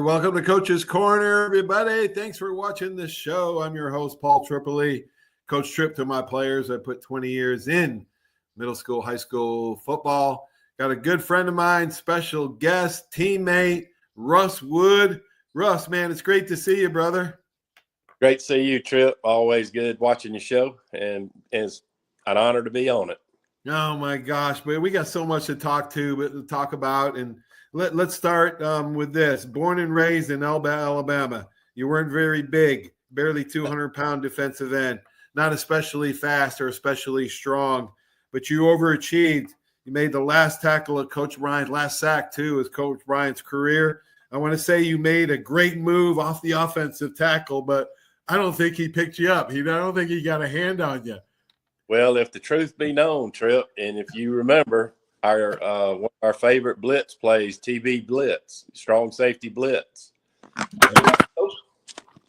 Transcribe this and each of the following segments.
Welcome to Coach's Corner, everybody. Thanks for watching this show. I'm your host, Paul Tripoli. Coach Trip to my players. I put 20 years in middle school, high school football. Got a good friend of mine, special guest, teammate, Russ Wood. Russ, man, it's great to see you, brother. Great to see you, Trip. Always good watching your show, and it's an honor to be on it. Oh, my gosh, man. We got so much to talk about, and let's start with this. Born and raised in Elba, Alabama. You weren't very big, barely 200-pound defensive end, not especially fast or especially strong, but you overachieved. You made the last tackle of Coach Bryant's last sack, too, of Coach Bryant's career. I want to say you made a great move off the offensive tackle, but I don't think he picked you up. I don't think he got a hand on you. Well, if the truth be known, Trip, and if you remember, one of our favorite blitz plays, TB blitz, strong safety blitz.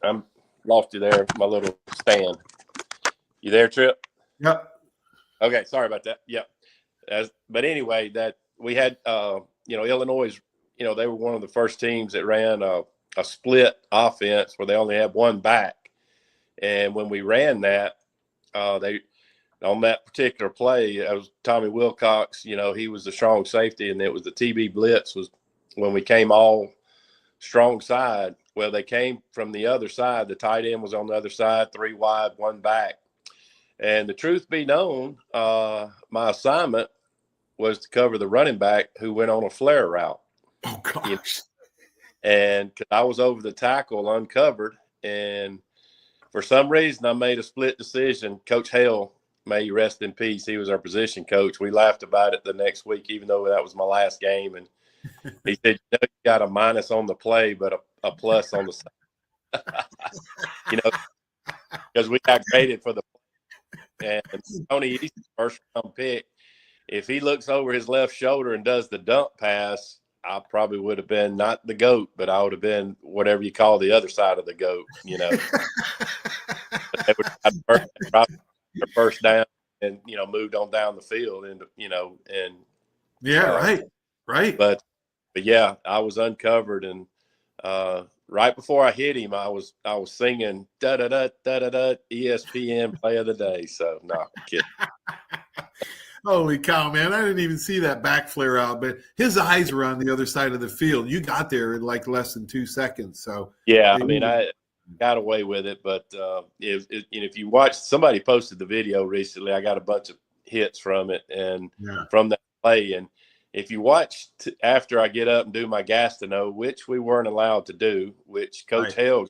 I'm lost you there, my little stand. You there, Trip? Yep. Okay, sorry about that. Yep. But anyway, that we had, Illinois, they were one of the first teams that ran a split offense where they only had one back. And when we ran that, on that particular play, it was Tommy Wilcox, he was the strong safety, and it was the TB blitz was when we came all strong side. Well, they came from the other side. The tight end was on the other side, 3 wide, 1 back. And the truth be known, my assignment was to cover the running back who went on a flare route. Oh, gosh. And I was over the tackle uncovered, and for some reason I made a split decision. Coach Hale, may he rest in peace, he was our position coach. We laughed about it the next week, even though that was my last game. And he said, you got a minus on the play, but a plus on the side. Because we got graded for the play. And Tony Easton's first round pick, if he looks over his left shoulder and does the dump pass, I probably would have been not the GOAT, but I would have been whatever you call the other side of the GOAT, They would have the first down and, moved on down the field and, Yeah, right. But yeah, I was uncovered, and right before I hit him, I was singing da da da da da da ESPN play of the day. So no, I'm kidding. Holy cow, man. I didn't even see that back flare out, but his eyes were on the other side of the field. You got there in like less than 2 seconds. So yeah, I got away with it. But if you watch, somebody posted the video recently. I got a bunch of hits from it and from that play. And if you watch after I get up and do my Gastineau, which we weren't allowed to do, which Coach Hale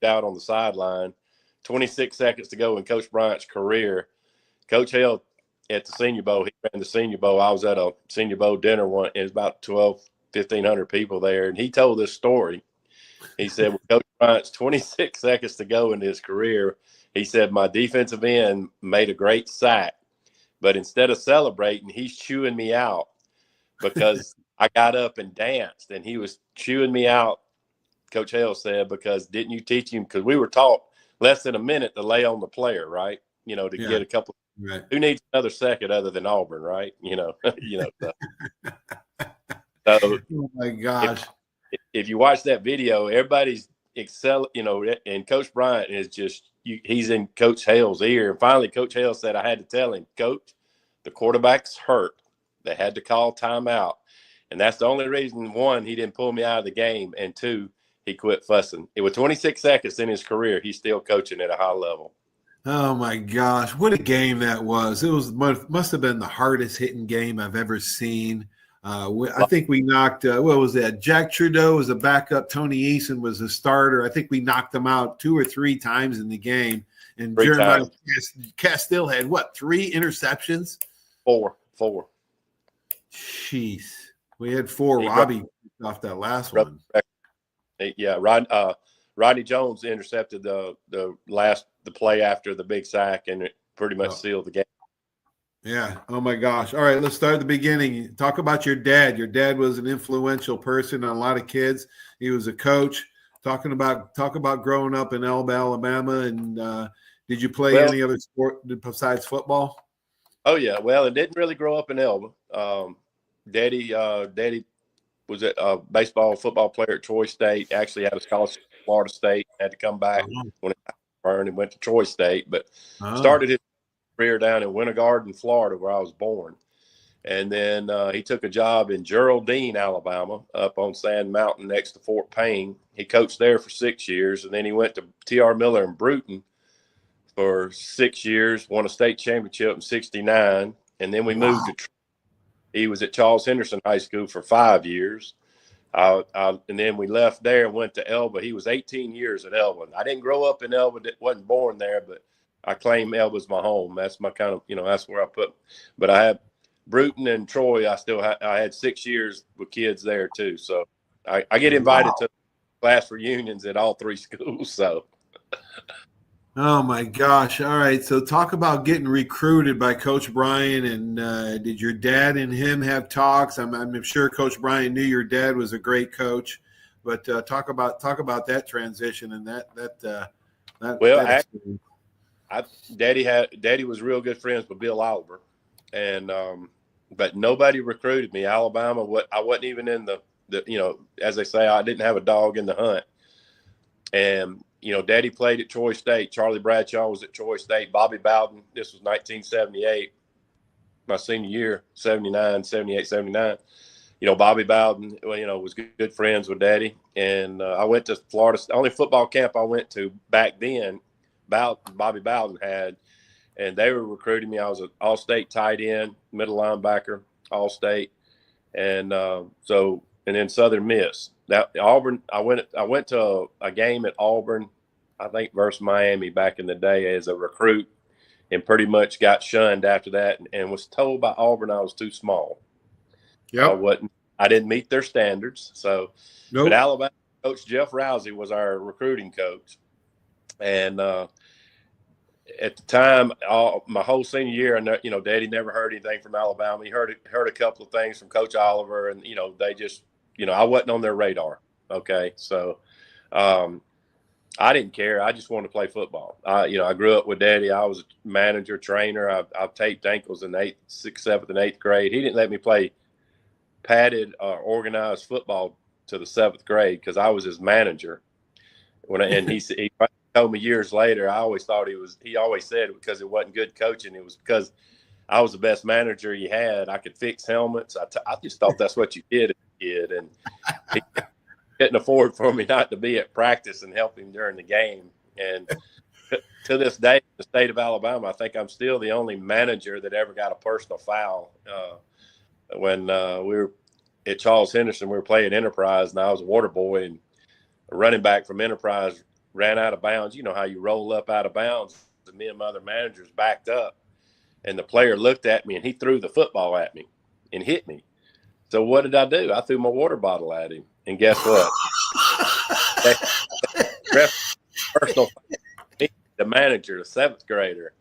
out on the sideline, 26 seconds to go in Coach Bryant's career. Coach Hale at the Senior Bowl, he ran the Senior Bowl. I was at a Senior Bowl dinner one, and it was about 1,500 people there. And he told this story. He said, with Coach Bryant's 26 seconds to go in his career, he said, my defensive end made a great sack, but instead of celebrating, he's chewing me out because I got up and danced, and he was chewing me out, Coach Hale said, because didn't you teach him? Because we were taught less than a minute to lay on the player, right? To get a couple. Right. Who needs another second other than Auburn, right? So. Oh my gosh! If you watch that video, everybody's and Coach Bryant is he's in Coach Hale's ear. And finally, Coach Hale said, I had to tell him, Coach, the quarterback's hurt. They had to call timeout. And that's the only reason, 1, he didn't pull me out of the game, and 2, he quit fussing. It was 26 seconds in his career. He's still coaching at a high level. Oh my gosh, what a game that was. It must have been the hardest hitting game I've ever seen. I think we knocked, what was that? Jack Trudeau was a backup. Tony Eason was a starter. I think we knocked them out 2 or 3 times in the game. And Jeremiah Castile had, 3 interceptions? 4. Jeez. We had 4. Robbie off that last one. Yeah, Rodney Jones intercepted the play after the big sack, and it pretty much sealed the game. Yeah. Oh my gosh. All right, let's start at the beginning. Talk about your dad. Your dad was an influential person on a lot of kids. He was a coach. Talk about growing up in Elba, Alabama, and did you play any other sport besides football? Oh yeah. Well, I didn't really grow up in Elba. Daddy was a baseball, football player at Troy State. Actually had a scholarship at Florida State. Had to come back when it burned and went to Troy State. But started his career down in Winter Garden, Florida, where I was born. And then he took a job in Geraldine, Alabama, up on Sand Mountain next to Fort Payne. He coached there for 6 years, and then he went to T.R. Miller in Bruton for 6 years, won a state championship in '69, and then we moved to he was at Charles Henderson High School for 5 years. And then we left there and went to Elba. He was 18 years at Elba. I didn't grow up in Elba, wasn't born there, but I claim Elba's my home. That's my kind of, that's where I put. But I had Bruton and Troy. I had 6 years with kids there too. So I get invited to class reunions at all 3 schools. So. Oh my gosh. All right. So talk about getting recruited by Coach Brian, and did your dad and him have talks? I'm sure Coach Brian knew your dad was a great coach, but talk about that transition and Daddy was real good friends with Bill Oliver, and but nobody recruited me. Alabama, I wasn't even in the as they say, I didn't have a dog in the hunt. And Daddy played at Troy State. Charlie Bradshaw was at Troy State. Bobby Bowden, this was 1978, my senior year, 78, 79. Bobby Bowden, was good friends with Daddy. And I went to Florida. The only football camp I went to back then, Bobby Bowden had, and they were recruiting me. I was an all-state tight end, middle linebacker, all-state. And and then Southern Miss. That Auburn, I went to a game at Auburn, I think versus Miami back in the day as a recruit, and pretty much got shunned after that, and was told by Auburn I was too small. Yeah, I didn't meet their standards. So, But Alabama coach Jeff Rousey was our recruiting coach, and at the time, my whole senior year, Daddy never heard anything from Alabama. He heard a couple of things from Coach Oliver, and they just. I wasn't on their radar. Okay. So, I didn't care. I just wanted to play football. I grew up with Daddy. I was a manager, trainer. I've taped ankles in 8th, 6th, 7th, and 8th grade. He didn't let me play padded or organized football to the 7th grade because I was his manager. He told me years later, I always thought he always said it because it wasn't good coaching. It was because I was the best manager he had. I could fix helmets. I just thought that's what you did as a kid. And he couldn't afford for me not to be at practice and help him during the game. And to this day, in the state of Alabama, I think I'm still the only manager that ever got a personal foul. When we were at Charles Henderson, we were playing Enterprise, and I was a water boy, and a running back from Enterprise ran out of bounds. You know how you roll up out of bounds. And me and my other managers backed up. And the player looked at me, and he threw the football at me and hit me. So what did I do? I threw my water bottle at him. And guess what? Personal, the manager, the 7th grader.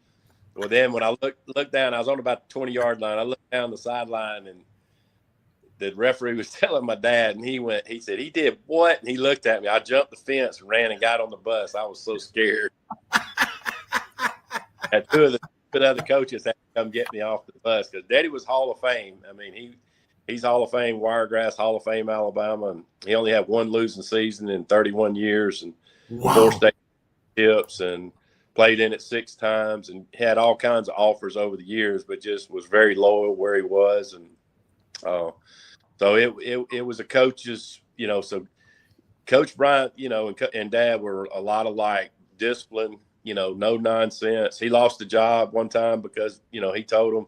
Well, then when I looked down, I was on about the 20-yard line. I looked down the sideline, and the referee was telling my dad, and he said, he did what? And he looked at me. I jumped the fence and ran and got on the bus. I was so scared. And two of the other coaches had to come get me off the bus because Daddy was Hall of Fame. I mean, he's Hall of Fame, Wiregrass, Hall of Fame, Alabama, and he only had one losing season in 31 years and 4 state championships and played in it 6 times and had all kinds of offers over the years, but just was very loyal where he was. And so it was a coach's, so Coach Bryant, and Dad were a lot alike, discipline, no nonsense. He lost a job one time because, he told him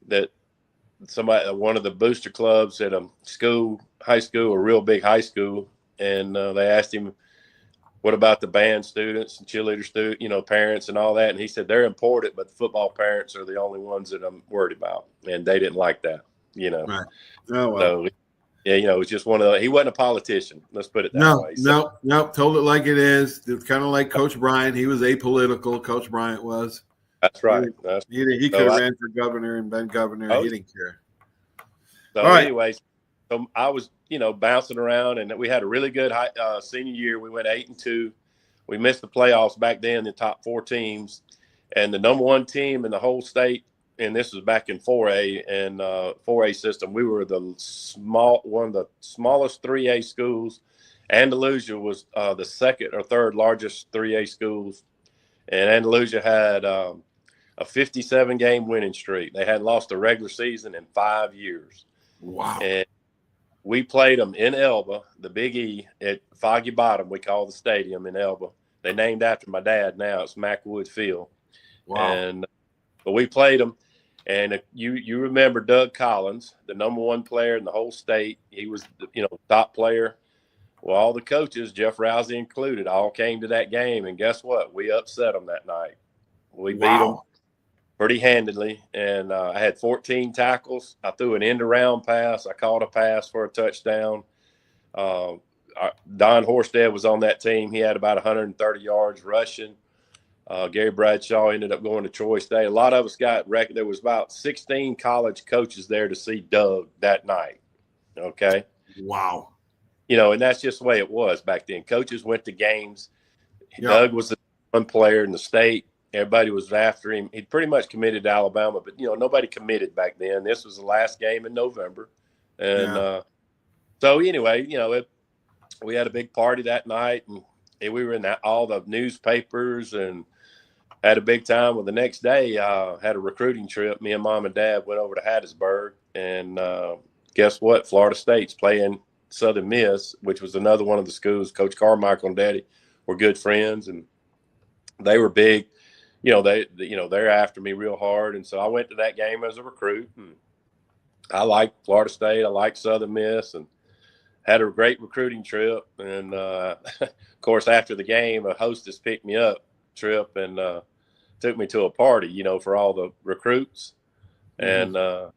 that one of the booster clubs at a high school, a real big high school, and they asked him, what about the band students and cheerleader parents and all that? And he said, they're important, but the football parents are the only ones that I'm worried about. And they didn't like that, Right. Oh, well. So, it was just one of the, he wasn't a politician. Let's put it that way. No. Told it like it is. It's kind of like Coach Bryant. He was apolitical. Coach Bryant was. That's right. He could have ran for governor and been governor. He didn't care. So anyways, so I was, bouncing around, and we had a really good senior year. We went 8-2. We missed the playoffs back then, the top 4 teams, and the number 1 team in the whole state and this was back in 4A and 4A system. We were one of the smallest 3A schools. Andalusia was the second or third largest 3A schools, and Andalusia had a 57-game winning streak. They hadn't lost a regular season in 5 years. Wow! And we played them in Elba, the Big E, at Foggy Bottom. We call the stadium in Elba. They named after my dad now. It's Macwood Field. Wow! But we played them. And you remember Doug Collins, the number one player in the whole state. He was, top player. Well, all the coaches, Jeff Rousey included, all came to that game. And guess what? We upset them that night. We beat them pretty handedly. And I had 14 tackles. I threw an end-around pass. I caught a pass for a touchdown. Don Horsted was on that team. He had about 130 yards rushing. Gary Bradshaw ended up going to Troy State. A lot of us there was about 16 college coaches there to see Doug that night. Okay. Wow. And that's just the way it was back then. Coaches went to games. Yep. Doug was the one player in the state. Everybody was after him. He'd pretty much committed to Alabama, but, nobody committed back then. This was the last game in November. And so anyway, we had a big party that night, and we were in all the newspapers and had a big time. Well, the next day, had a recruiting trip. Me and Mom and Dad went over to Hattiesburg, and guess what? Florida State's playing Southern Miss, which was another one of the schools. Coach Carmichael and Daddy were good friends, and they were big. They're after me real hard, and so I went to that game as a recruit. And I liked Florida State. I liked Southern Miss, and had a great recruiting trip. And of course, after the game, a hostess picked me up trip and took me to a party, for all the recruits. Mm-hmm. And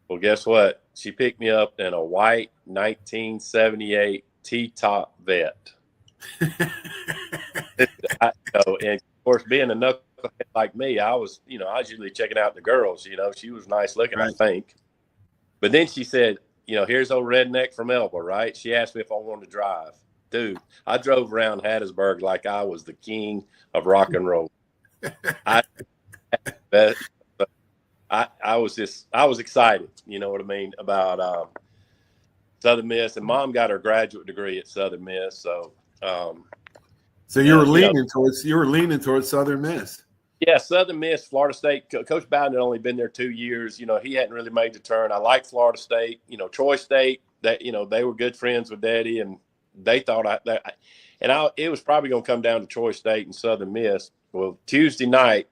well, guess what? She picked me up in a white 1978 T-top vet. And of course, being a knucklehead like me, I was usually checking out the girls. She was nice looking, right. I think. But then she said, here's old redneck from Elba, right? She asked me if I wanted to drive. Dude, I drove around Hattiesburg like I was the king of rock and roll. I was excited, you know what I mean, about Southern Miss. And Mom got her graduate degree at Southern Miss, so you were leaning towards Southern Miss. Yeah, Southern Miss, Florida State. Coach Bowden had only been there 2 years. He hadn't really made the turn. I liked Florida State. Troy State. That they were good friends with Daddy, and they thought it was probably going to come down to Troy State and Southern Miss. Well, Tuesday night,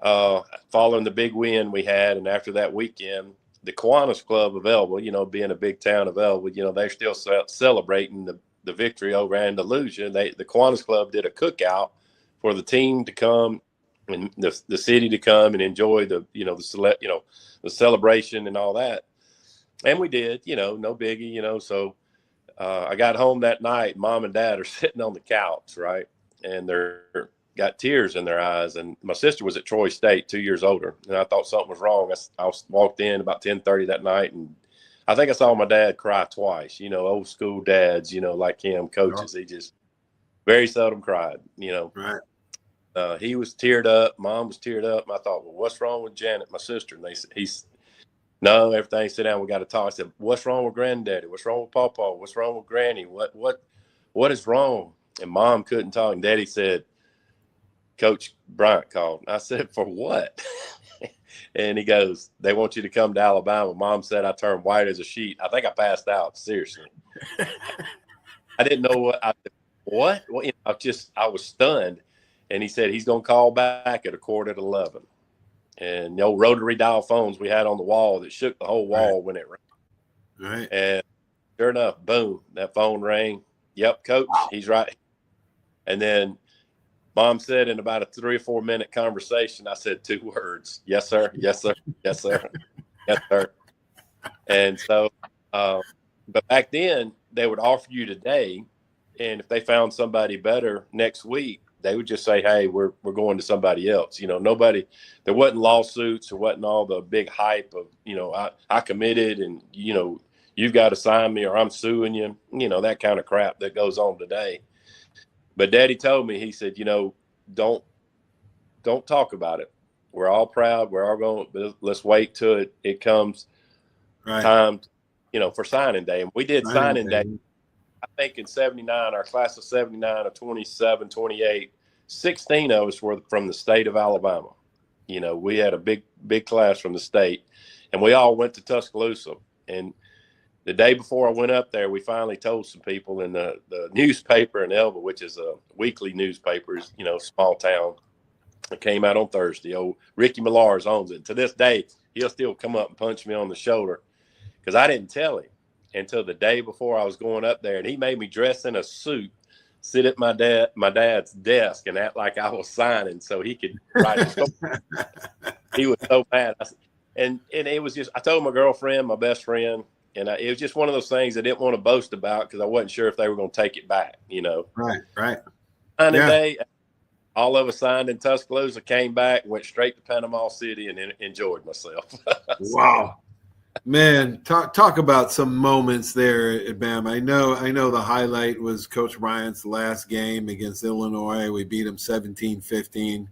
following the big win we had, and after that weekend, the Kiwanis Club of Elba, being a big town of Elba, they're still celebrating the victory over Andalusia. The Kiwanis Club did a cookout for the team to come and the city to come and enjoy the celebration and all that. And we did, no biggie, so I got home that night. Mom and Dad are sitting on the couch, right? And they're got tears in their eyes. And my sister was at Troy State, 2 years older, and I thought something was wrong. I walked in about 10:30 that night, and I think I saw my dad cry twice. Old school dads, like him, coaches. He just very seldom cried. Right. He was teared up. Mom was teared up. And I thought, well, what's wrong with Janet, my sister? And they said, no, everything. Sit down. We got to talk. I said, what's wrong with Granddaddy? What's wrong with Pawpaw? What's wrong with Granny? What is wrong? And Mom couldn't talk. And Daddy said, Coach Bryant called. I said, for what? And he goes, they want you to come to Alabama. Mom said I turned white as a sheet. I think I passed out. Seriously. I didn't know what. I said, what? Well, I was stunned. And he said he's going to call back at 11:15. And the old rotary dial phones we had on the wall that shook the whole wall when it rang. Right. And sure enough, boom, that phone rang. Yep, Coach, he's right. And then Mom said in about a 3 or 4 minute conversation, I said 2 words. Yes, sir. Yes, sir. Yes, sir. Yes, sir. And so, but back then they would offer you today. And if they found somebody better next week, they would just say, hey, we're going to somebody else. There wasn't lawsuits. There wasn't all the big hype of, I committed and, you've got to sign me or I'm suing you, that kind of crap that goes on today. But Daddy told me, he said, don't talk about it. We're all proud. We're all going, but let's wait till it comes time, for signing day. And we did signing day. I think in 79, our class of 79 of 27, 28, 16 of us were from the state of Alabama. We had a big class from the state, and we all went to Tuscaloosa. And the day before I went up there, we finally told some people in the newspaper in Elba, which is a weekly newspaper, small town. It came out on Thursday. Ricky Millars owns it. To this day, he'll still come up and punch me on the shoulder because I didn't tell him until the day before I was going up there, and he made me dress in a suit, sit at my dad's desk, and act like I was signing so he could write his story. He was so mad, and it was just, I told my girlfriend, my best friend, and it was just one of those things I didn't want to boast about because I wasn't sure if they were going to take it back. Right. Signing day, all of us signed in Tuscaloosa, came back, went straight to Panama City, and enjoyed myself. Wow. Man, talk about some moments there at Bama. I know the highlight was Coach Bryant's last game against Illinois. We beat him 17-15.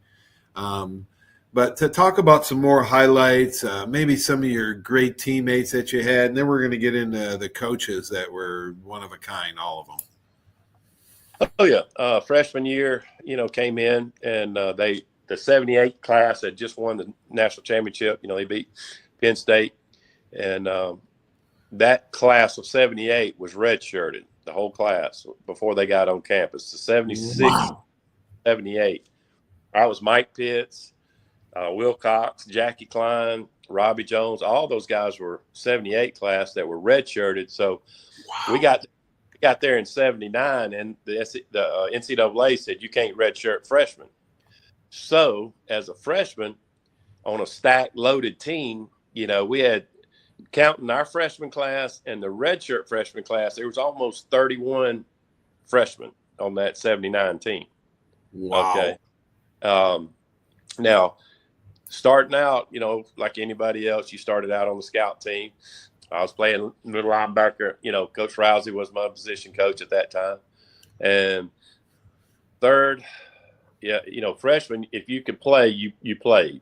But to talk about some more highlights, maybe some of your great teammates that you had, and then we're going to get into the coaches that were one of a kind, all of them. Oh, yeah. Freshman year, came in, and the 78 class had just won the national championship. They beat Penn State. And that class of 78 was redshirted, the whole class, before they got on campus. The 76, 78. I was Mike Pitts, Will Cox, Jackie Klein, Robbie Jones. All those guys were 78 class that were redshirted. So we got there in 79, and the NCAA said you can't redshirt freshmen. So as a freshman on a stacked, loaded team, we had, counting our freshman class and the redshirt freshman class, there was almost 31 freshmen on that 79 team. Wow. Okay. Now, starting out, like anybody else, you started out on the scout team. I was playing middle linebacker. Coach Rousey was my position coach at that time. And third, freshman, if you could play, you played.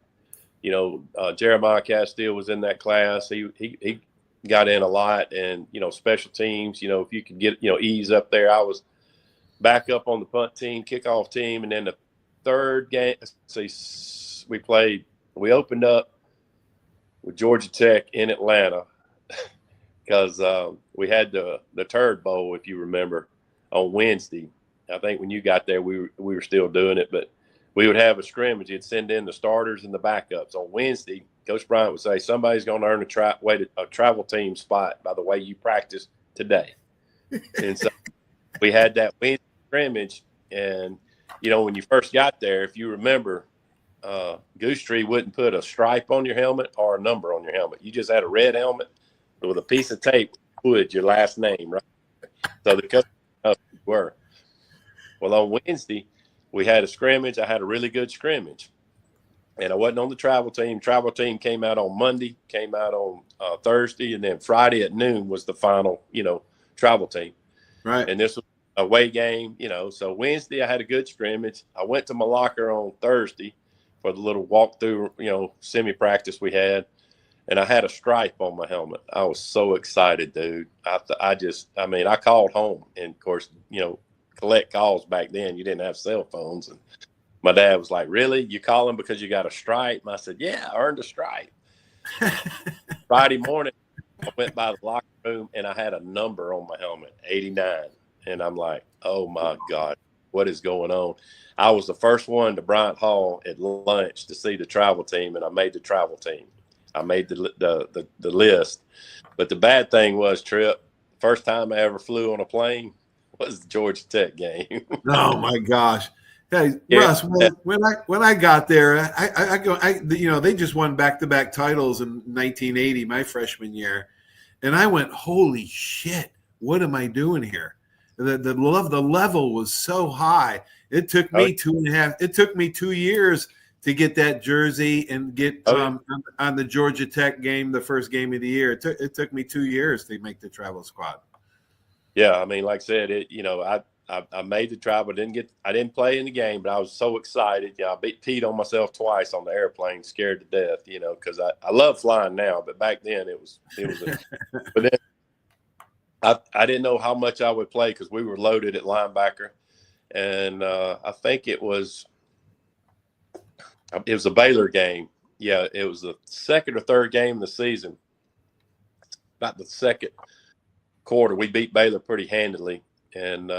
Jeremiah Castile was in that class. He got in a lot, and special teams. If you could get ease up there, I was back up on the punt team, kickoff team, and then the third game. We opened up with Georgia Tech in Atlanta because we had the Turd Bowl, if you remember, on Wednesday. I think when you got there, we were still doing it, but we would have a scrimmage. You'd send in the starters and the backups. On Wednesday, Coach Bryant would say, somebody's going to earn a travel team spot by the way you practice today. And so we had that Wednesday scrimmage. And, when you first got there, if you remember, Goose Tree wouldn't put a stripe on your helmet or a number on your helmet. You just had a red helmet with a piece of tape with your last name, right? So the coach were. Well, on Wednesday, we had a scrimmage. I had a really good scrimmage. And I wasn't on the travel team. Travel team came out on Monday, came out on Thursday, and then Friday at noon was the final, travel team. Right. And this was a away game, So Wednesday I had a good scrimmage. I went to my locker on Thursday for the little walkthrough, semi-practice we had. And I had a stripe on my helmet. I was so excited, dude. I called home. And, of course, collect calls back then. You didn't have cell phones. And my dad was like, really? You calling because you got a stripe? And I said, yeah, I earned a stripe. Friday morning, I went by the locker room and I had a number on my helmet, 89. And I'm like, oh my God, what is going on? I was the first one to Bryant Hall at lunch to see the travel team, and I made the travel team. I made the list. But the bad thing was, Trip, first time I ever flew on a plane was the Georgia Tech game. Oh my gosh. Hey, yeah. Russ, when I got there, they just won back-to-back titles in 1980, my freshman year. And I went, holy shit, what am I doing here? The level was so high. It took me 2 years to get that jersey and get on the Georgia Tech game, the first game of the year. It took me 2 years to make the travel squad. Yeah, I mean, like I said, I made the try, but I didn't play in the game, but I was so excited. I peed on myself twice on the airplane, scared to death, because I love flying now, but back then it was but then I didn't know how much I would play because we were loaded at linebacker. And I think it was a Baylor game. Yeah, it was the second or third game of the season. About the second quarter, we beat Baylor pretty handily. And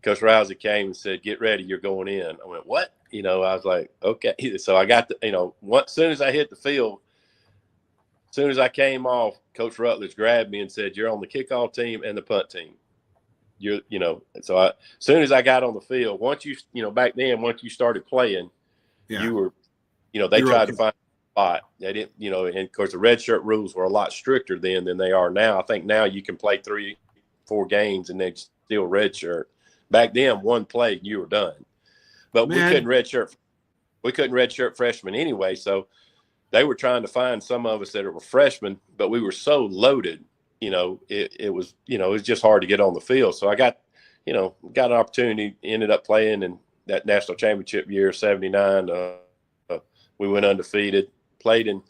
Coach Rousey came and said, "Get ready, you're going in." I went, "What?" I was like, "Okay." So I got as soon as I hit the field, as soon as I came off, Coach Rutledge grabbed me and said, "You're on the kickoff team and the punt team." So as soon as I got on the field, once back then, once you started playing, you were, they tried to find a spot. They didn't, and of course the red shirt rules were a lot stricter then than they are now. I think now you can play 3-4 games and they still red shirt. Back then, one play, you were done. But we couldn't redshirt freshmen anyway. So they were trying to find some of us that were freshmen, but we were so loaded. It was just hard to get on the field. So I got an opportunity, ended up playing in that national championship year, 79. We went undefeated, played in,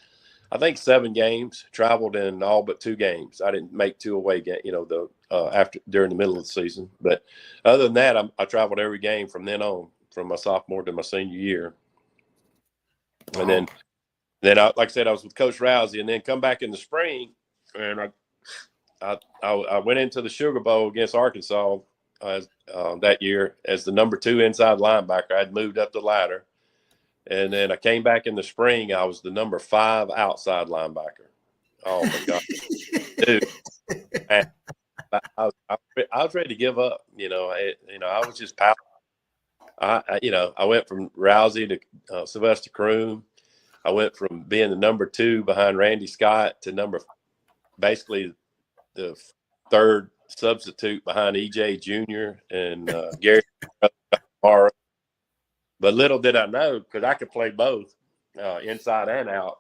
I think, 7 games, traveled in all but 2 games. I didn't make 2 away games, during the middle of the season. But other than that, I traveled every game from then on, from my sophomore to my senior year. Wow. And then like I said, I was with Coach Rousey, and then come back in the spring, and I went into the Sugar Bowl against Arkansas that year as the number 2 inside linebacker. I'd moved up the ladder. And then I came back in the spring. I was the number 5 outside linebacker. Oh, my God. Dude. Man, I was ready to give up. I was just powerful. I went from Rousey to Sylvester Croom. I went from being the number 2 behind Randy Scott to basically the 3rd substitute behind EJ Jr. and Gary Morrow. But little did I know, because I could play both inside and out.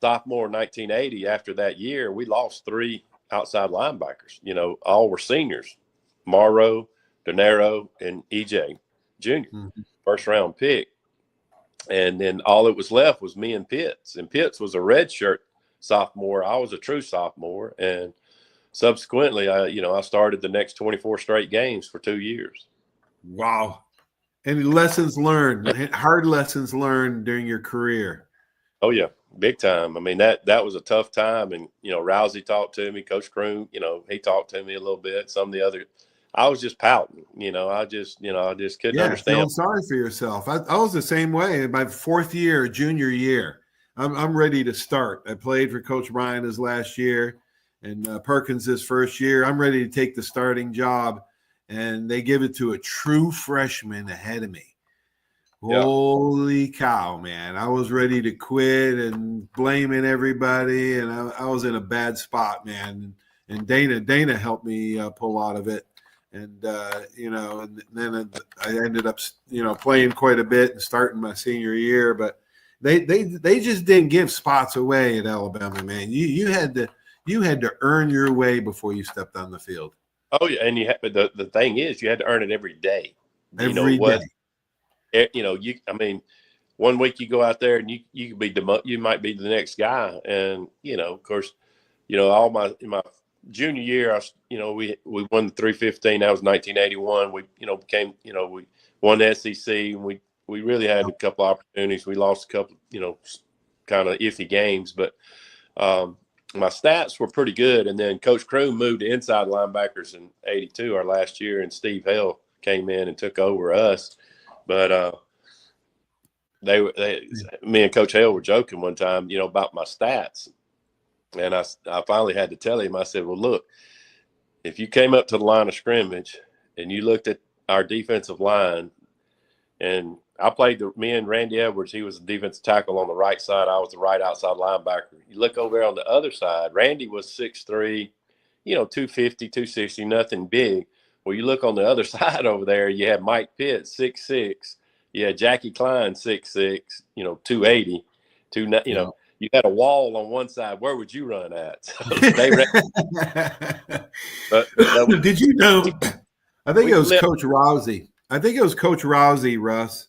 Sophomore 1980, after that year, we lost 3 outside linebackers. All were seniors. Morrow, De Niro, and EJ Jr., first-round pick. And then all that was left was me and Pitts. And Pitts was a redshirt sophomore. I was a true sophomore. And subsequently, I started the next 24 straight games for 2 years. Wow. Any lessons learned, hard lessons learned during your career? Oh, yeah, big time. I mean, that was a tough time. And, Rousey talked to me, Coach Croom, he talked to me a little bit. Some of the other, I was just pouting, I just couldn't understand. Feeling sorry for yourself. I was the same way. In my 4th year, junior year, I'm ready to start. I played for Coach Ryan his last year and Perkins his first year. I'm ready to take the starting job. And they give it to a true freshman ahead of me. Yeah. Holy cow, man. I was ready to quit and blaming everybody. And I was in a bad spot, man. And Dana helped me pull out of it. And, and then I ended up, playing quite a bit and starting my senior year. But they just didn't give spots away at Alabama, man. You had to earn your way before you stepped on the field. Oh yeah, and but the thing is, you had to earn it every day. Every day. I mean, one week you go out there and you could be you might be the next guy, and of course, all in my junior year, we won the 315. That was 1981. We became we won the SEC, and we really had a couple opportunities. We lost a couple kind of iffy games, but my stats were pretty good. And then Coach Croom moved to inside linebackers in 82, our last year, and Steve Hale came in and took over us. But me and Coach Hale were joking one time, about my stats. And I finally had to tell him, I said, well, look, if you came up to the line of scrimmage and you looked at our defensive line, and I played me and Randy Edwards, he was the defensive tackle on the right side. I was the right outside linebacker. You look over there on the other side, Randy was 6'3", 250, 260, nothing big. Well, you look on the other side over there, you had Mike Pitt, 6'6". You had Jackie Klein, 6'6", 280. You had a wall on one side. Where would you run at? So Did you know? I think it was Coach Rousey. Russ.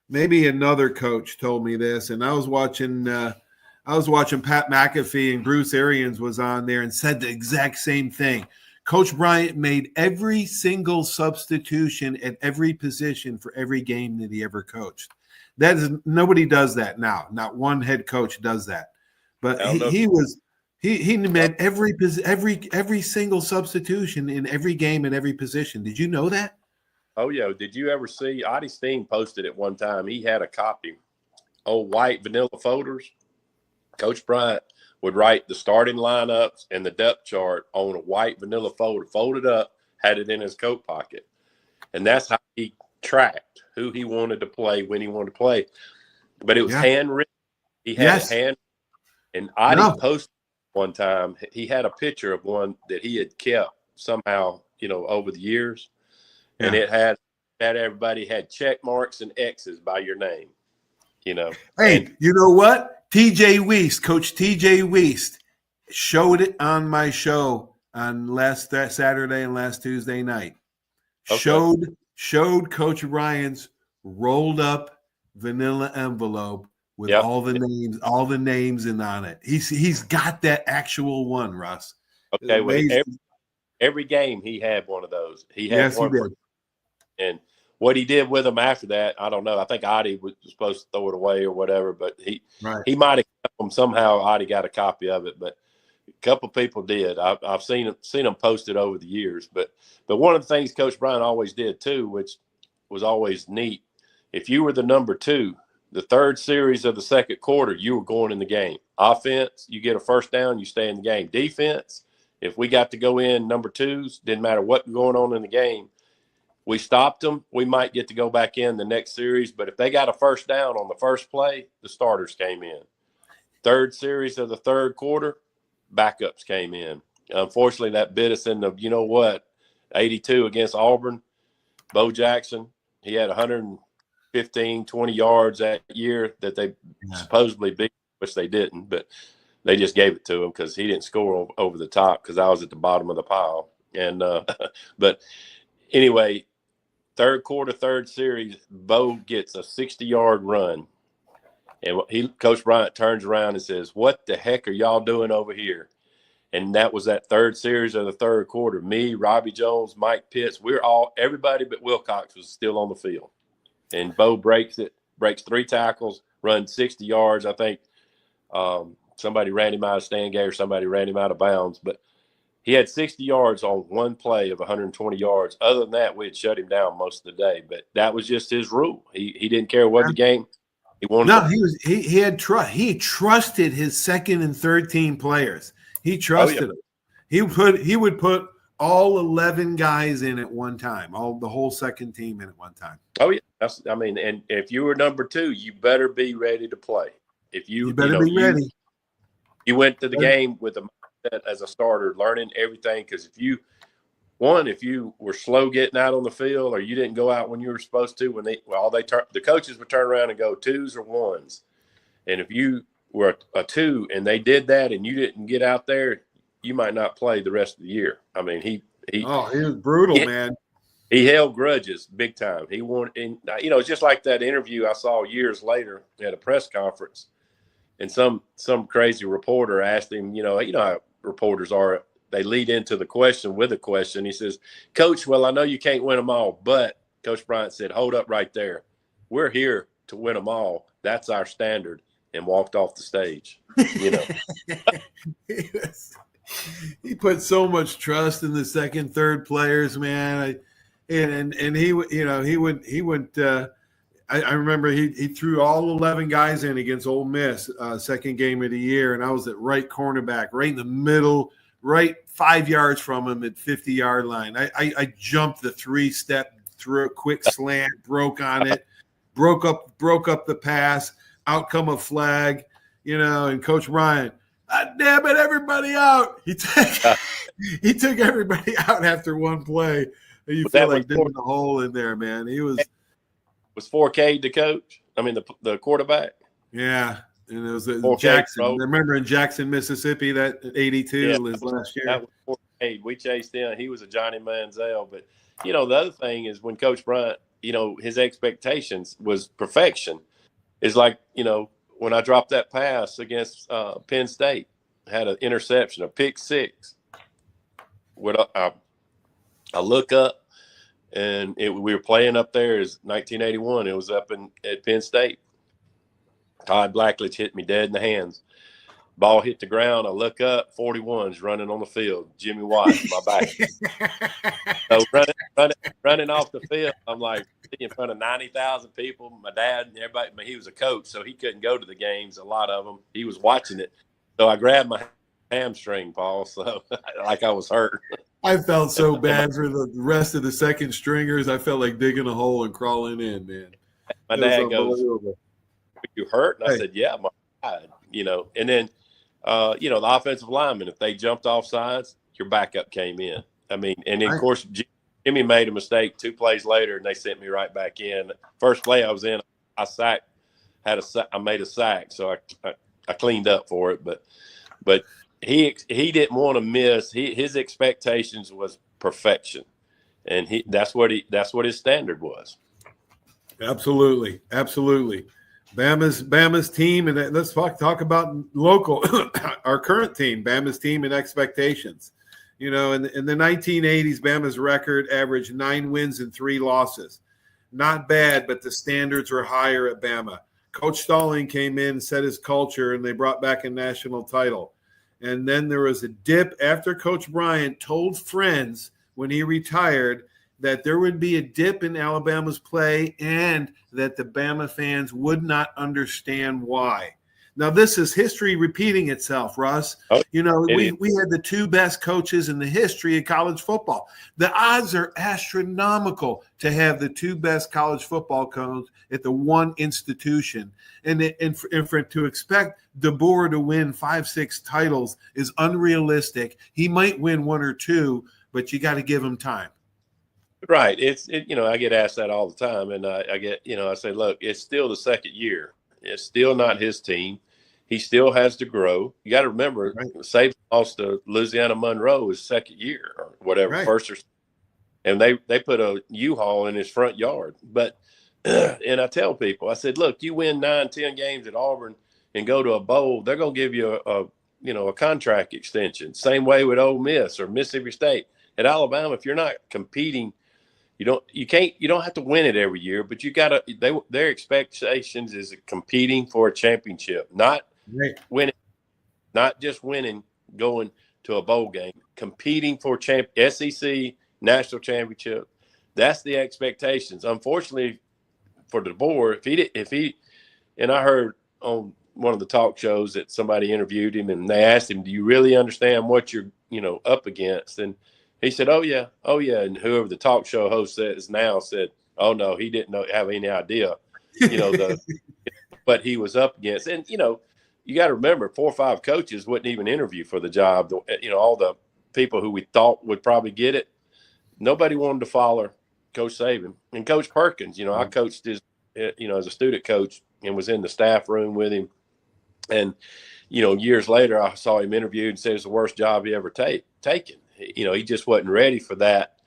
Maybe another coach told me this, and I was watching Pat McAfee, and Bruce Arians was on there and said the exact same thing. Coach Bryant made every single substitution at every position for every game that he ever coached. Nobody does that now. Not one head coach does that. But he made every single substitution in every game at every position. Did you know that? Oh, yeah. Did you ever see Adi Steen posted it one time? He had a copy, white vanilla folders. Coach Bryant would write the starting lineups and the depth chart on a white vanilla folder, folded up, had it in his coat pocket. And that's how he tracked who he wanted to play, when he wanted to play. But it was handwritten. He had it hand. And Adi posted one time, he had a picture of one that he had kept somehow, over the years. And it had everybody had check marks and X's by your name, Hey, you know what? Coach TJ Weist showed it on my show on last Saturday and last Tuesday night. Okay. Showed Coach Ryan's rolled up vanilla envelope with all the names and on it. He's got that actual one, Russ. Okay, well, every game he had one of those. He had one. He did. And what he did with them after that, I don't know. I think Adi was supposed to throw it away or whatever, but he might have kept them somehow. Adi got a copy of it, but a couple people did. I've seen them posted over the years. But one of the things Coach Bryant always did too, which was always neat, if you were the number 2, the third series of the second quarter, you were going in the game. Offense, you get a first down, you stay in the game. Defense, if we got to go in number 2s, didn't matter what was going on in the game, we stopped them. We might get to go back in the next series, but if they got a first down on the first play, the starters came in. Third series of the third quarter, backups came in. Unfortunately, that bit us in the, 82 against Auburn. Bo Jackson, he had 115, 20 yards that year that they supposedly beat, which they didn't, but they just gave it to him because he didn't score over the top because I was at the bottom of the pile. And but anyway, third quarter, third series, Bo gets a 60-yard run. And Coach Bryant turns around and says, "What the heck are y'all doing over here?" And that was that third series of the third quarter. Me, Robbie Jones, Mike Pitts, everybody but Wilcox was still on the field. And Bo breaks 3 tackles, runs 60 yards. I think somebody ran him out of stand gate or somebody ran him out of bounds. But he had 60 yards on one play of 120 yards. Other than that, we had shut him down most of the day. But that was just his rule. He didn't care what the game. He wanted. He trusted his second and third team players. He trusted them. He would put all 11 guys in at one time, the whole second team in at one time. Oh yeah, and if you were number 2, you better be ready to play. If you better be ready. You went to the game with a mindset as a starter, learning everything. Because if you were slow getting out on the field, or you didn't go out when you were supposed to, the coaches would turn around and go 2s or 1s, and if you were a 2 and they did that and you didn't get out there, you might not play the rest of the year. I mean, he was brutal, man. He held grudges big time. He wanted, and it's just like that interview I saw years later at a press conference, and some crazy reporter asked him, how reporters are, they lead into the question with a question. He says, "Coach, well, I know you can't win them all," but Coach Bryant said, "Hold up right there. We're here to win them all. That's our standard," and walked off the stage. He put so much trust in the second, third players, man. And he went. I remember he threw all 11 guys in against Ole Miss, second game of the year, and I was at right cornerback, right in the middle, right 5 yards from him at 50-yard line. I jumped the 3-step, threw a quick slant, broke on it, broke up the pass. Out come a flag, and Coach Ryan, damn it, everybody out. He took everybody out after one play. You feel like digging a hole in there, man. He was 4K the coach. I mean the quarterback. Yeah, and it was Jackson. I remember in Jackson, Mississippi, that 82 was last year. That was hey, we chased him. He was a Johnny Manziel. But, the other thing is when Coach Bryant, his expectations was perfection. It's like, when I dropped that pass against Penn State, had an interception, a pick six. I look up, and we were playing up there as 1981. It was up at Penn State. Todd Blackledge hit me dead in the hands. Ball hit the ground. I look up, 41's running on the field. Jimmy Watts, my back. So running off the field, I'm like in front of 90,000 people. My dad and everybody, he was a coach, so he couldn't go to the games, a lot of them. He was watching it. So I grabbed my hamstring, Paul, so like I was hurt. I felt so bad for the rest of the second stringers. I felt like digging a hole and crawling in, man. My dad goes, "You hurt?" And I said, "Yeah, my God." And then, the offensive linemen, if they jumped off sides, your backup came in. And then, of course, Jimmy made a mistake 2 plays later, and they sent me right back in. First play I was in, I made a sack, so I cleaned up for it. But he didn't want to miss. His expectations was perfection, and that's what his standard was. Absolutely. Bama's team, and let's talk about local, our current team, Bama's team and expectations. In the 1980s, Bama's record averaged 9 wins and 3 losses. Not bad, but the standards were higher at Bama. Coach Stalling came in and set his culture, and they brought back a national title. And then there was a dip after Coach Bryant told friends when he retired that there would be a dip in Alabama's play and that the Bama fans would not understand why. Now, this is history repeating itself, Russ. We had the 2 best coaches in the history of college football. The odds are astronomical to have the 2 best college football coaches at the one institution. And to expect DeBoer to win 5-6 titles is unrealistic. He might win 1 or 2, but you got to give him time. Right. I get asked that all the time. And I get, I say, look, it's still the second year. It's still not his team. He still has to grow. You got to remember, Saban lost to Louisiana Monroe his second year or whatever, first or and they put a U-Haul in his front yard. But and I tell people, I said, look, you win 9-10 games at Auburn and go to a bowl, they're going to give you a contract extension. Same way with Ole Miss or Mississippi State. At Alabama, if you're not competing, you don't have to win it every year, but you gotta. Their expectations is competing for a championship, not winning, not just winning, going to a bowl game, competing for SEC national championship. That's the expectations. Unfortunately, for DeBoer, if he, and I heard on one of the talk shows that somebody interviewed him and they asked him, "Do you really understand what you're up against?" And he said, "Oh yeah." And whoever the talk show host says now said, "Oh no, he didn't have any idea, what he was up against." And you got to remember, 4 or 5 coaches wouldn't even interview for the job. All the people who we thought would probably get it, nobody wanted to follow Coach Saban and Coach Perkins. I coached his, as a student coach and was in the staff room with him. And years later, I saw him interviewed and said it's the worst job he ever taken. He just wasn't ready for that,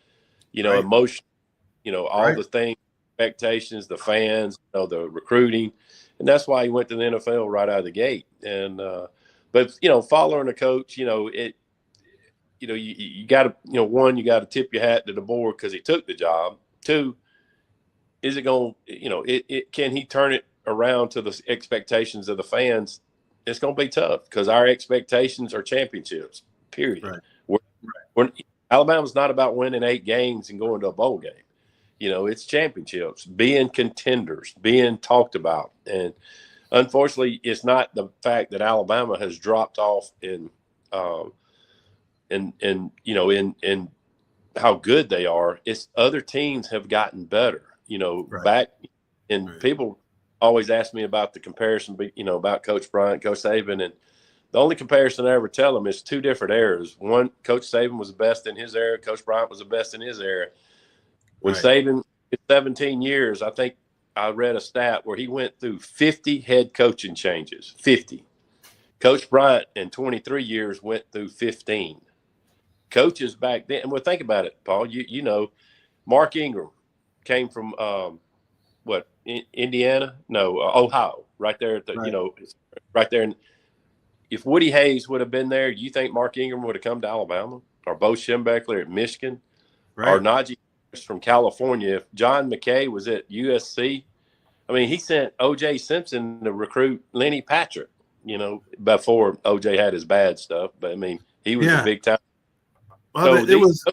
emotion, all the things, expectations, the fans, the recruiting. And that's why he went to the NFL right out of the gate. And, but, following a coach, you got to, one, you got to tip your hat to DeBoer because he took the job. 2, is it going to, can he turn it around to the expectations of the fans? It's going to be tough because our expectations are championships, period. Right. Alabama's not about winning 8 games and going to a bowl game. It's championships, being contenders, being talked about. And unfortunately, it's not the fact that Alabama has dropped off in how good they are. It's other teams have gotten better, back. And people always ask me about the comparison, about Coach Bryant, Coach Saban, and the only comparison I ever tell them is 2 different eras. One, Coach Saban was the best in his era. Coach Bryant was the best in his era. When Saban, 17 years, I think I read a stat where he went through 50 head coaching changes, 50. Coach Bryant in 23 years went through 15. coaches back then. Well, think about it, Paul. You know, Mark Ingram came from Indiana? No, Ohio, right there at the right there. And if Woody Hayes would have been there, you think Mark Ingram would have come to Alabama, or Bo Schembechler at Michigan, or Najee from California? If John McKay was at USC, I mean, he sent O.J. Simpson to recruit Lenny Patrick. You know, before O.J. had his bad stuff, but I mean, he was a big time. Well, so it was.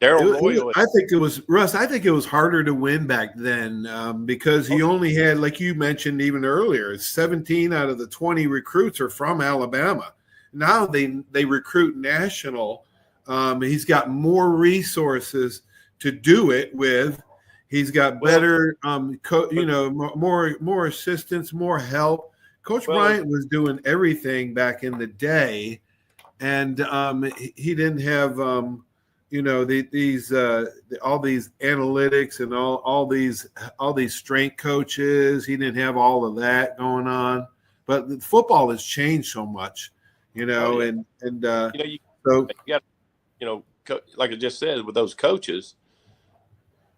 Daryl Royal. I think it was Russ. I think it was harder to win back then because he only had, like you mentioned even earlier, 17 out of the 20 recruits are from Alabama. Now they recruit national. He's got more resources to do it with. He's got better, more assistance, more help. Coach Bryant was doing everything back in the day, and he didn't have. All these analytics and all these strength coaches. He didn't have all of that going on, but football has changed so much, and you got, like I just said, with those coaches,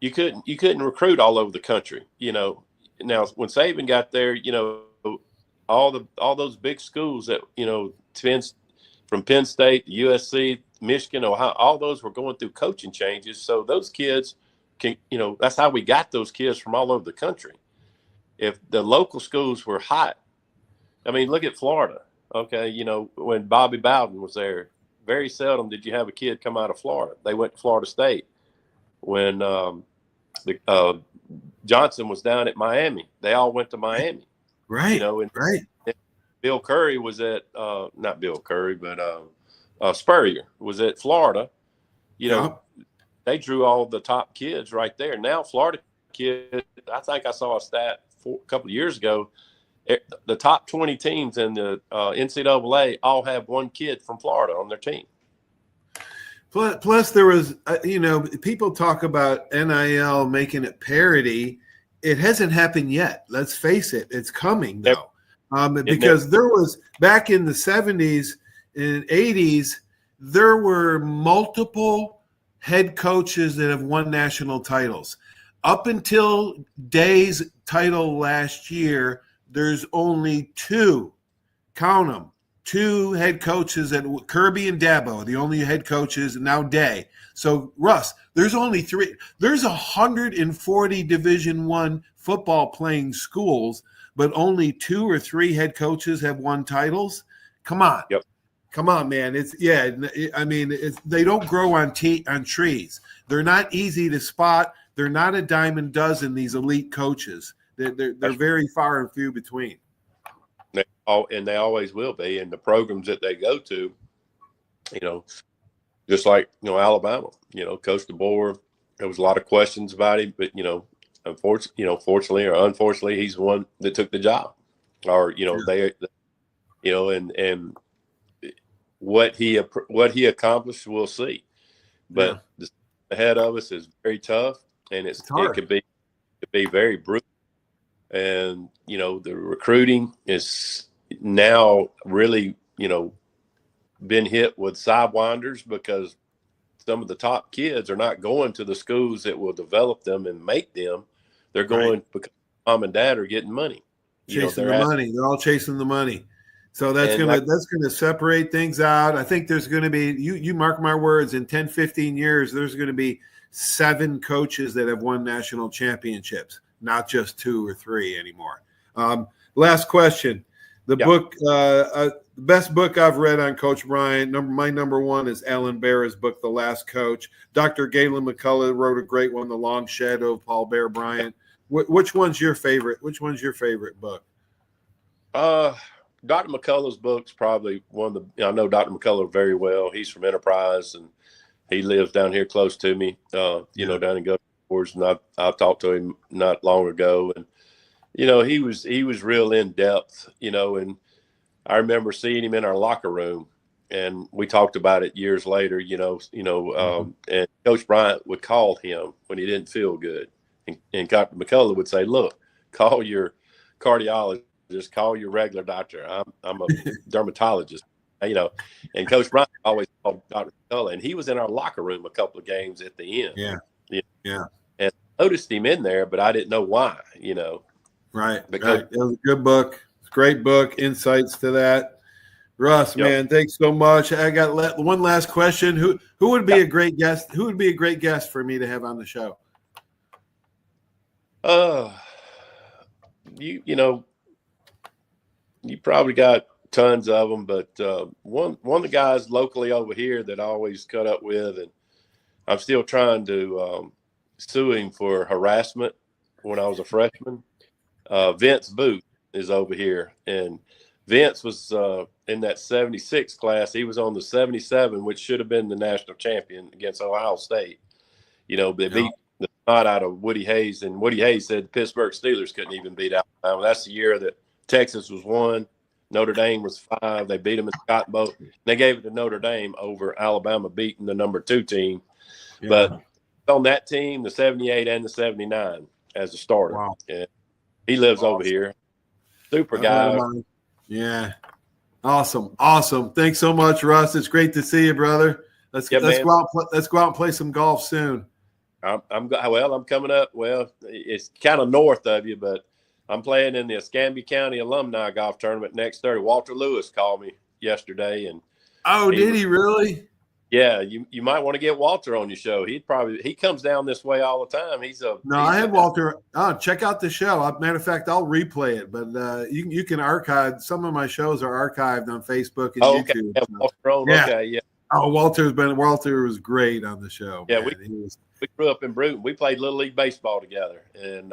you couldn't recruit all over the country. Now when Saban got there, all those big schools that from Penn State, USC, Michigan, Ohio, all those were going through coaching changes. So those kids can, that's how we got those kids from all over the country. If the local schools were hot, I mean, look at Florida. Okay. When Bobby Bowden was there, very seldom did you have a kid come out of Florida. They went to Florida State. When Johnson was down at Miami, they all went to Miami. Right. And Bill Curry was at, not Bill Curry, but Spurrier was at Florida. They drew all the top kids right there. Now Florida kids, I think I saw a stat a couple of years ago, the top 20 teams in the NCAA all have one kid from Florida on their team. Plus there was, people talk about NIL making it parity. It hasn't happened yet. Let's face it. It's coming though. Because there was, back in the 70s and 80s, there were multiple head coaches that have won national titles. Up until Day's title last year, there's only two, count them, two head coaches, at Kirby and Dabo, the only head coaches, and now Day. So, Russ, there's only three. There's 140 Division I football playing schools, but only 2 or 3 head coaches have won titles. Come on. Yep. Come on, man. They don't grow on trees. They're not easy to spot. They're not a dime a dozen, these elite coaches. They're very far and few between. They always will be. And the programs that they go to, just like, Alabama, Coach DeBoer, there was a lot of questions about him, but, fortunately or unfortunately, he's the one that took the job, or and what he accomplished, we'll see. But the ahead of us is very tough, and it could be very brutal. And the recruiting is now really been hit with sidewinders because some of the top kids are not going to the schools that will develop them and make them. They're going because mom and dad are getting money. Chasing the money. They're all chasing the money. So that's gonna separate things out. I think there's gonna be, you mark my words, in 10, 15 years, there's gonna be 7 coaches that have won national championships, not just 2 or 3 anymore. Last question. The book, the best book I've read on Coach Bryant, my number one is Alan Bear's book, The Last Coach. Dr. Galen McCullough wrote a great one, The Long Shadow of Paul Bear Bryant. Which one's your favorite? Which one's your favorite book? Dr. McCullough's book's probably one of the, I know Dr. McCullough very well. He's from Enterprise, and he lives down here close to me, down in Gulf Shores, and I talked to him not long ago, and he was real in depth, and I remember seeing him in our locker room, and we talked about it years later, and Coach Bryant would call him when he didn't feel good, and Dr. McCullough would say, "Look, call your cardiologist, call your regular doctor. I'm a dermatologist. and Coach Bryant always called Dr. McCullough, and he was in our locker room a couple of games at the end. Yeah. And I noticed him in there, but I didn't know why, Right. Because It was a good book. It's a great book. Insights to that. Russ, man, thanks so much. I got one last question. Who would be a great guest? Who would be a great guest for me to have on the show? You probably got tons of them, but one of the guys locally over here that I always cut up with, and I'm still trying to sue him for harassment when I was a freshman. Vince Booth is over here, and Vince was in that 76 class. He was on the 77, which should have been the national champion against Ohio State. They beat the snot out of Woody Hayes, and Woody Hayes said the Pittsburgh Steelers couldn't even beat Alabama. That's the year that Texas was 1, Notre Dame was 5. They beat them in Scottsboro. They gave it to Notre Dame over Alabama beating the number 2 team. Yeah. But on that team, the 78 and the 79 as a starter. Wow. And he lives over here. Super guy. Yeah. Awesome. Thanks so much, Russ. It's great to see you, brother. Let's go out and play some golf soon. I'm coming up. Well, it's kind of north of you, but I'm playing in the Escambia County Alumni Golf Tournament next Thursday. Walter Lewis called me yesterday, and did he really? Yeah, you might want to get Walter on your show. He comes down this way all the time. I had Walter. Check out the show. Matter of fact, I'll replay it. But you can archive some of my shows are archived on Facebook and YouTube. Okay. Yeah. Okay, yeah. Oh, Walter was great on the show. Yeah, man. we grew up in Bruton. We played Little League baseball together, and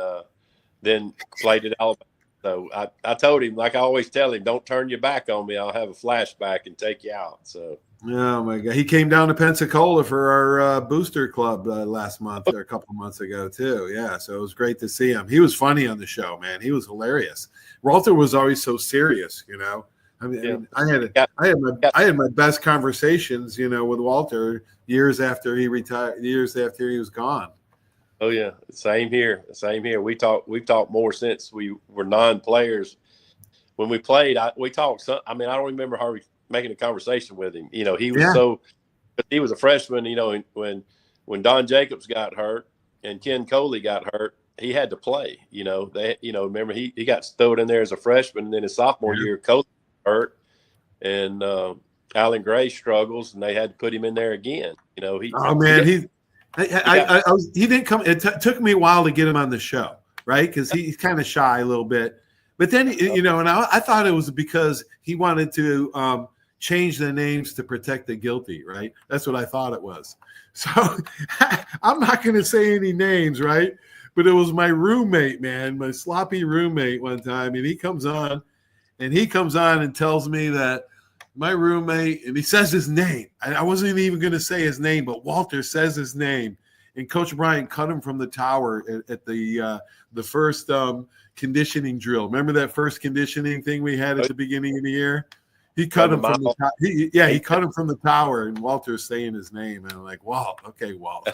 then played at Alabama. So I told him, like I always tell him, don't turn your back on me. I'll have a flashback and take you out. So. Oh my God! He came down to Pensacola for our booster club last month or a couple months ago too. Yeah, so it was great to see him. He was funny on the show, man. He was hilarious. Walter was always so serious, I mean, I had my best conversations, with Walter years after he retired, years after he was gone. Oh yeah, same here. We've talked more since we were non-players. When we played, we talked. I don't remember how we making a conversation with him. He was he was a freshman, when Don Jacobs got hurt and Ken Coley got hurt, he had to play, remember he got stowed in there as a freshman, and then his sophomore year, Coley hurt, and Alan Gray struggles, and they had to put him in there again. He didn't come. It took me a while to get him on the show, right? Because he's kind of shy a little bit. But then, and I thought it was because he wanted to change the names to protect the guilty, right? That's what I thought it was. So I'm not going to say any names, right? But it was my roommate, man, my sloppy roommate one time. And he comes on and tells me that my roommate, and he says his name. I wasn't even going to say his name, but Walter says his name. And Coach Bryant cut him from the tower at the first conditioning drill. Remember that first conditioning thing we had at the beginning of the year? He cut him from he cut him from the tower, and Walter's saying his name, and I'm like, Walt, okay, Walt.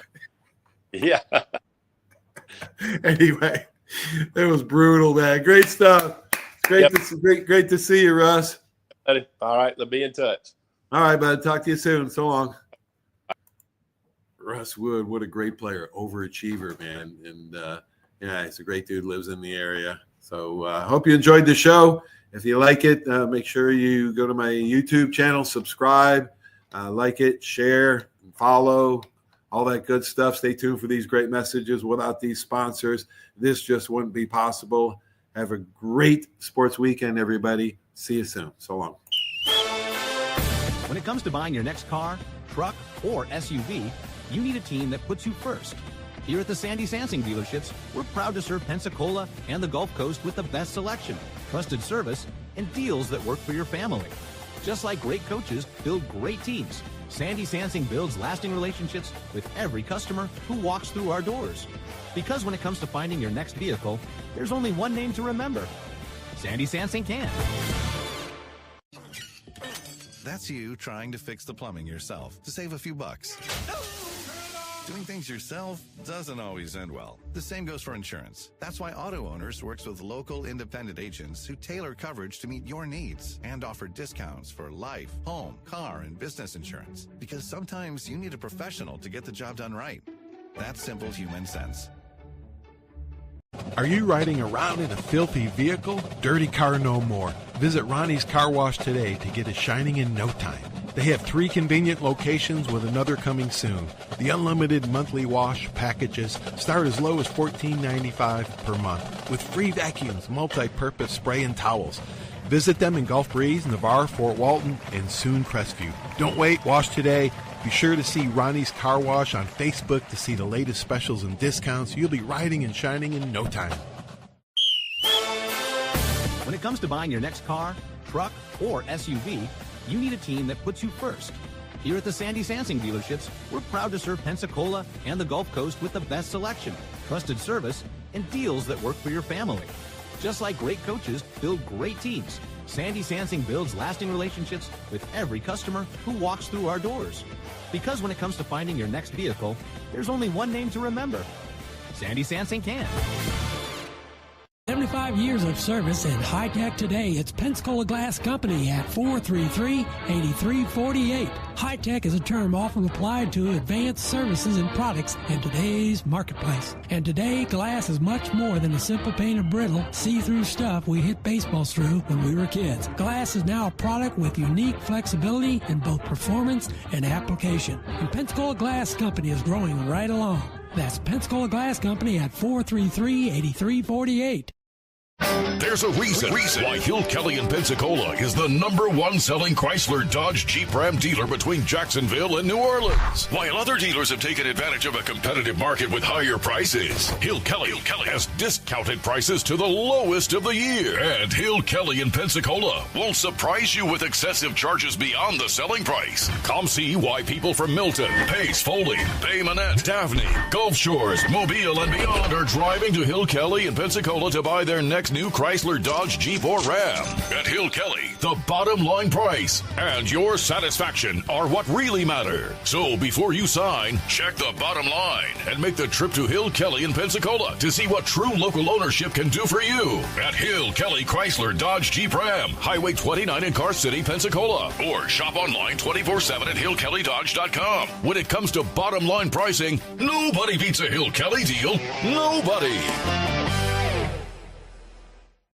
Yeah. Anyway, it was brutal, man. Great stuff. Great to see you, Russ. All right, let's be in touch. All right, bud. Talk to you soon. So long. Russ Wood, what a great player, overachiever, man, and he's a great dude. Lives in the area. So I hope you enjoyed the show. If you like it, make sure you go to my YouTube channel, subscribe, like it, share, and follow, all that good stuff. Stay tuned for these great messages. Without these sponsors, this just wouldn't be possible. Have a great sports weekend, everybody. See you soon. So long. When it comes to buying your next car, truck, or SUV, you need a team that puts you first. Here at the Sandy Sansing dealerships, we're proud to serve Pensacola and the Gulf Coast with the best selection, trusted service, and deals that work for your family. Just like great coaches build great teams, Sandy Sansing builds lasting relationships with every customer who walks through our doors. Because when it comes to finding your next vehicle, there's only one name to remember. Sandy Sansing can. That's you trying to fix the plumbing yourself to save a few bucks. Doing things yourself doesn't always end well. The same goes for insurance. That's why Auto Owners works with local independent agents who tailor coverage to meet your needs and offer discounts for life, home, car, and business insurance. Because sometimes you need a professional to get the job done right. That's simple human sense. Are you riding around in a filthy vehicle? Dirty car no more. Visit Ronnie's Car Wash today to get it shining in no time. They have 3 convenient locations with another coming soon. The unlimited monthly wash packages start as low as $14.95 per month with free vacuums, multi-purpose spray, and towels. Visit them in Gulf Breeze, Navarre, Fort Walton, and soon Crestview. Don't wait, wash today. Be sure to see Ronnie's Car Wash on Facebook to see the latest specials and discounts. You'll be riding and shining in no time. When it comes to buying your next car, truck, or SUV, you need a team that puts you first. Here at the Sandy Sansing dealerships, we're proud to serve Pensacola and the Gulf Coast with the best selection, trusted service, and deals that work for your family. Just like great coaches build great teams, Sandy Sansing builds lasting relationships with every customer who walks through our doors. Because when it comes to finding your next vehicle, there's only one name to remember. Sandy Sansing can. 75 years of service and high tech today. It's Pensacola Glass Company at 433-8348. High tech is a term often applied to advanced services and products in today's marketplace. And today, glass is much more than a simple painted brittle, see-through stuff we hit baseballs through when we were kids. Glass is now a product with unique flexibility in both performance and application. And Pensacola Glass Company is growing right along. That's Pensacola Glass Company at 433-8348. There's a reason why Hill Kelly in Pensacola is the #1 selling Chrysler Dodge Jeep Ram dealer between Jacksonville and New Orleans. While other dealers have taken advantage of a competitive market with higher prices, Hill Kelly has discounted prices to the lowest of the year. And Hill Kelly in Pensacola won't surprise you with excessive charges beyond the selling price. Come see why people from Milton, Pace, Foley, Bay Minette, Daphne, Gulf Shores, Mobile, and beyond are driving to Hill Kelly in Pensacola to buy their next new Chrysler, Dodge, Jeep, or Ram. At Hill Kelly, the bottom line price and your satisfaction are what really matter. So before you sign, check the bottom line and make the trip to Hill Kelly in Pensacola to see what true local ownership can do for you. At Hill Kelly Chrysler, Dodge, Jeep, Ram, Highway 29 in Car City, Pensacola. Or shop online 24/7 at HillKellyDodge.com. When it comes to bottom line pricing, nobody beats a Hill Kelly deal. Nobody.